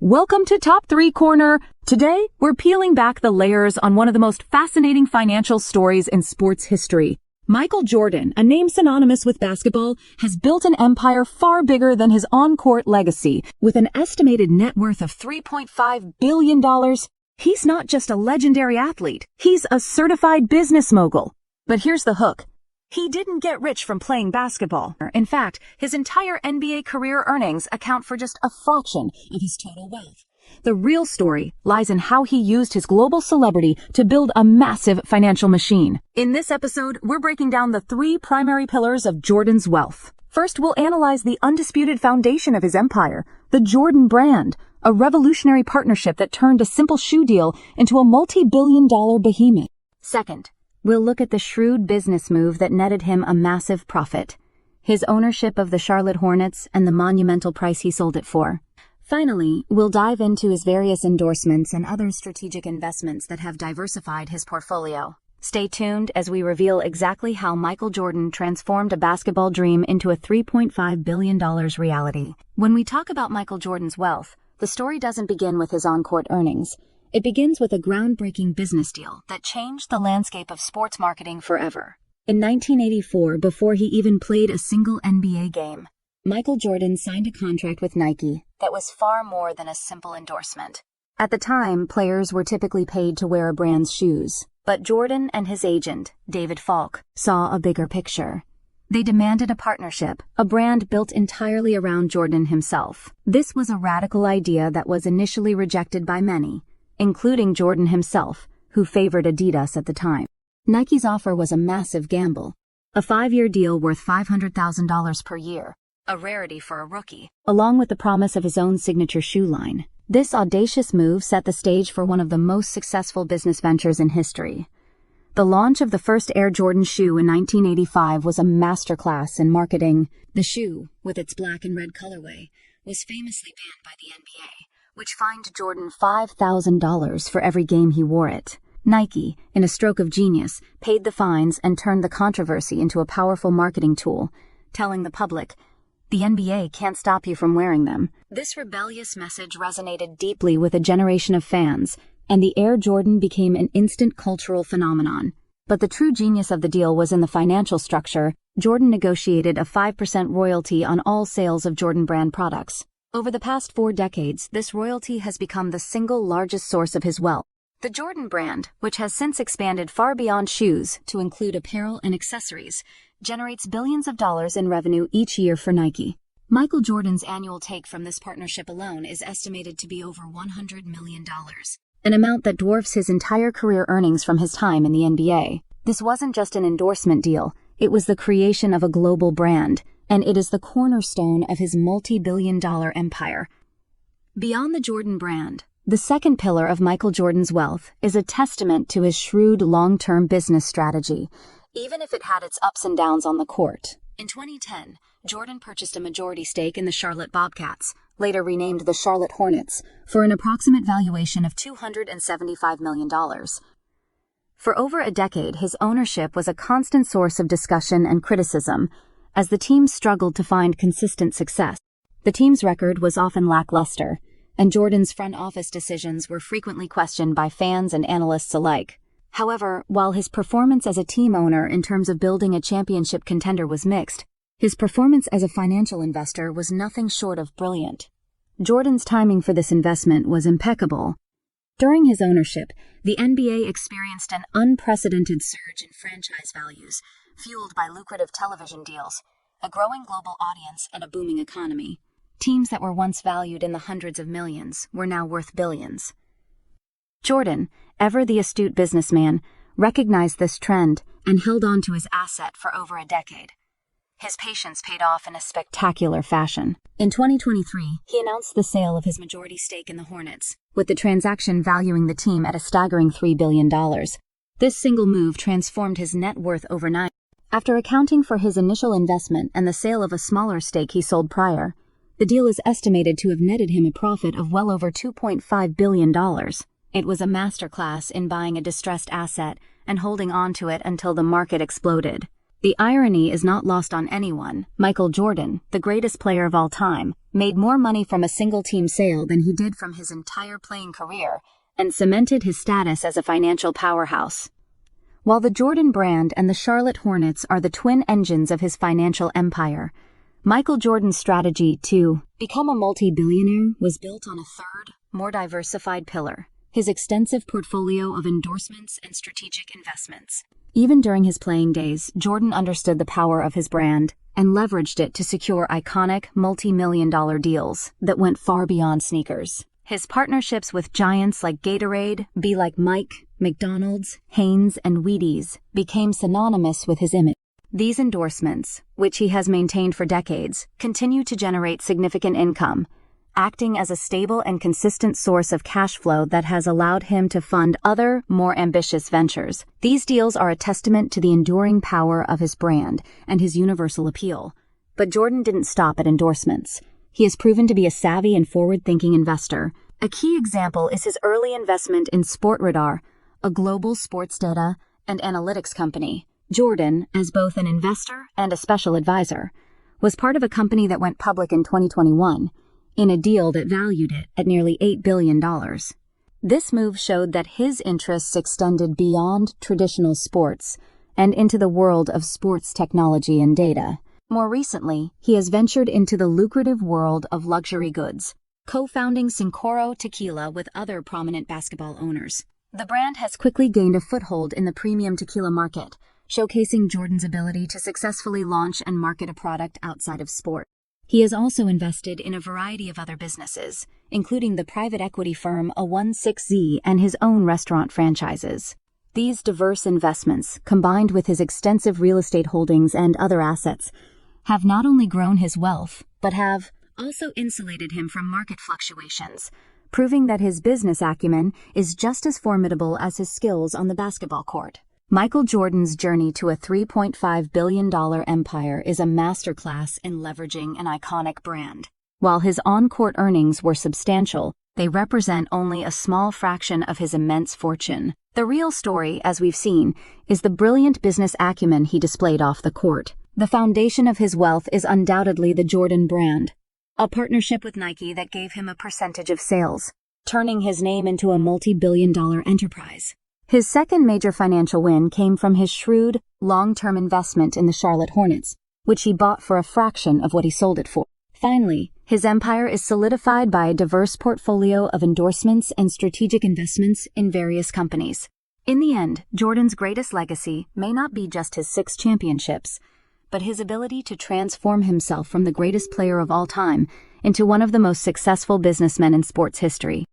Welcome to Top 3 Corner. Today, we're peeling back the layers on one of the most fascinating financial stories in sports history. Michael Jordan, a name synonymous with basketball, has built an empire far bigger than his on-court legacy. With an estimated net worth of $3.5 billion, he's not just a legendary athlete, he's a certified business mogul. But here's the hook. He didn't get rich from playing basketball. In fact, his entire NBA career earnings account for just a fraction of his total wealth. The real story lies in how he used his global celebrity to build a massive financial machine. In this episode, we're breaking down the 3 primary pillars of Jordan's wealth. First, we'll analyze the undisputed foundation of his empire, the Jordan brand, a revolutionary partnership that turned a simple shoe deal into a multi-billion-dollar behemoth. Second, we'll look at the shrewd business move that netted him a massive profit, his ownership of the Charlotte Hornets and the monumental price he sold it for. Finally, we'll dive into his various endorsements and other strategic investments that have diversified his portfolio. Stay tuned as we reveal exactly how Michael Jordan transformed a basketball dream into a $3.5 billion reality. When we talk about Michael Jordan's wealth, the story doesn't begin with his on-court earnings. It begins with a groundbreaking business deal that changed the landscape of sports marketing forever. In 1984, before he even played a single NBA game, Michael Jordan signed a contract with Nike that was far more than a simple endorsement. At the time, players were typically paid to wear a brand's shoes, but Jordan and his agent, David Falk, saw a bigger picture. They demanded a partnership, a brand built entirely around Jordan himself. This was a radical idea that was initially rejected by many, including Jordan himself, who favored Adidas at the time. Nike's offer was a massive gamble, a 5-year deal worth $500,000 per year, a rarity for a rookie, along with the promise of his own signature shoe line. This audacious move set the stage for one of the most successful business ventures in history. The launch of the first Air Jordan shoe in 1985 was a masterclass in marketing. The shoe, with its black and red colorway, was famously banned by the NBA, which fined Jordan $5,000 for every game he wore it. Nike, in a stroke of genius, paid the fines and turned the controversy into a powerful marketing tool, telling the public, "The NBA can't stop you from wearing them." This rebellious message resonated deeply with a generation of fans, and the Air Jordan became an instant cultural phenomenon. But the true genius of the deal was in the financial structure. Jordan negotiated a 5% royalty on all sales of Jordan brand products. Over the past 4 decades, this royalty has become the single largest source of his wealth. The Jordan brand, which has since expanded far beyond shoes to include apparel and accessories, generates billions of dollars in revenue each year for Nike. Michael Jordan's annual take from this partnership alone is estimated to be over $100 million, an amount that dwarfs his entire career earnings from his time in the NBA. This wasn't just an endorsement deal, it was the creation of a global brand, and it is the cornerstone of his multi-billion-dollar empire. Beyond the Jordan brand, the second pillar of Michael Jordan's wealth is a testament to his shrewd long-term business strategy, even if it had its ups and downs on the court. In 2010, Jordan purchased a majority stake in the Charlotte Bobcats, later renamed the Charlotte Hornets, for an approximate valuation of $275 million. For over a decade, his ownership was a constant source of discussion and criticism, as the team struggled to find consistent success. The team's record was often lackluster, and Jordan's front office decisions were frequently questioned by fans and analysts alike. However, while his performance as a team owner in terms of building a championship contender was mixed, his performance as a financial investor was nothing short of brilliant. Jordan's timing for this investment was impeccable. During his ownership, the NBA experienced an unprecedented surge in franchise values, fueled by lucrative television deals, a growing global audience, and a booming economy. Teams that were once valued in the hundreds of millions were now worth billions. Jordan, ever the astute businessman, recognized this trend and held on to his asset for over a decade. His patience paid off in a spectacular fashion. In 2023, he announced the sale of his majority stake in the Hornets, with the transaction valuing the team at a staggering $3 billion. This single move transformed his net worth overnight. After accounting for his initial investment and the sale of a smaller stake he sold prior, the deal is estimated to have netted him a profit of well over $2.5 billion. It was a masterclass in buying a distressed asset and holding on to it until the market exploded. The irony is not lost on anyone. Michael Jordan, the greatest player of all time, made more money from a single-team sale than he did from his entire playing career, and cemented his status as a financial powerhouse. While the Jordan brand and the Charlotte Hornets are the twin engines of his financial empire, Michael Jordan's strategy to become a multi-billionaire was built on a third, more diversified pillar: his extensive portfolio of endorsements and strategic investments. Even during his playing days, Jordan understood the power of his brand and leveraged it to secure iconic multi-million-dollar deals that went far beyond sneakers. His partnerships with giants like Gatorade, Be Like Mike, McDonald's, Hanes, and Wheaties became synonymous with his image. These endorsements, which he has maintained for decades, continue to generate significant income, acting as a stable and consistent source of cash flow that has allowed him to fund other, more ambitious ventures. These deals are a testament to the enduring power of his brand and his universal appeal. But Jordan didn't stop at endorsements. He has proven to be a savvy and forward-thinking investor. A key example is his early investment in SportRadar, a global sports data and analytics company. Jordan, as both an investor and a special advisor, was part of a company that went public in 2021, in a deal that valued it at nearly $8 billion. This move showed that his interests extended beyond traditional sports and into the world of sports technology and data. More recently, he has ventured into the lucrative world of luxury goods, co-founding Cincoro Tequila with other prominent basketball owners. The brand has quickly gained a foothold in the premium tequila market, showcasing Jordan's ability to successfully launch and market a product outside of sport. He has also invested in a variety of other businesses, including the private equity firm A16Z and his own restaurant franchises. These diverse investments, combined with his extensive real estate holdings and other assets, have not only grown his wealth, but have also insulated him from market fluctuations, proving that his business acumen is just as formidable as his skills on the basketball court. Michael Jordan's journey to a $3.5 billion empire is a masterclass in leveraging an iconic brand. While his on-court earnings were substantial, they represent only a small fraction of his immense fortune. The real story, as we've seen, is the brilliant business acumen he displayed off the court. The foundation of his wealth is undoubtedly the Jordan brand, a partnership with Nike that gave him a percentage of sales, turning his name into a multi-billion-dollar enterprise. His second major financial win came from his shrewd, long-term investment in the Charlotte Hornets, which he bought for a fraction of what he sold it for. Finally, his empire is solidified by a diverse portfolio of endorsements and strategic investments in various companies. In the end, Jordan's greatest legacy may not be just his 6 championships, but his ability to transform himself from the greatest player of all time into one of the most successful businessmen in sports history.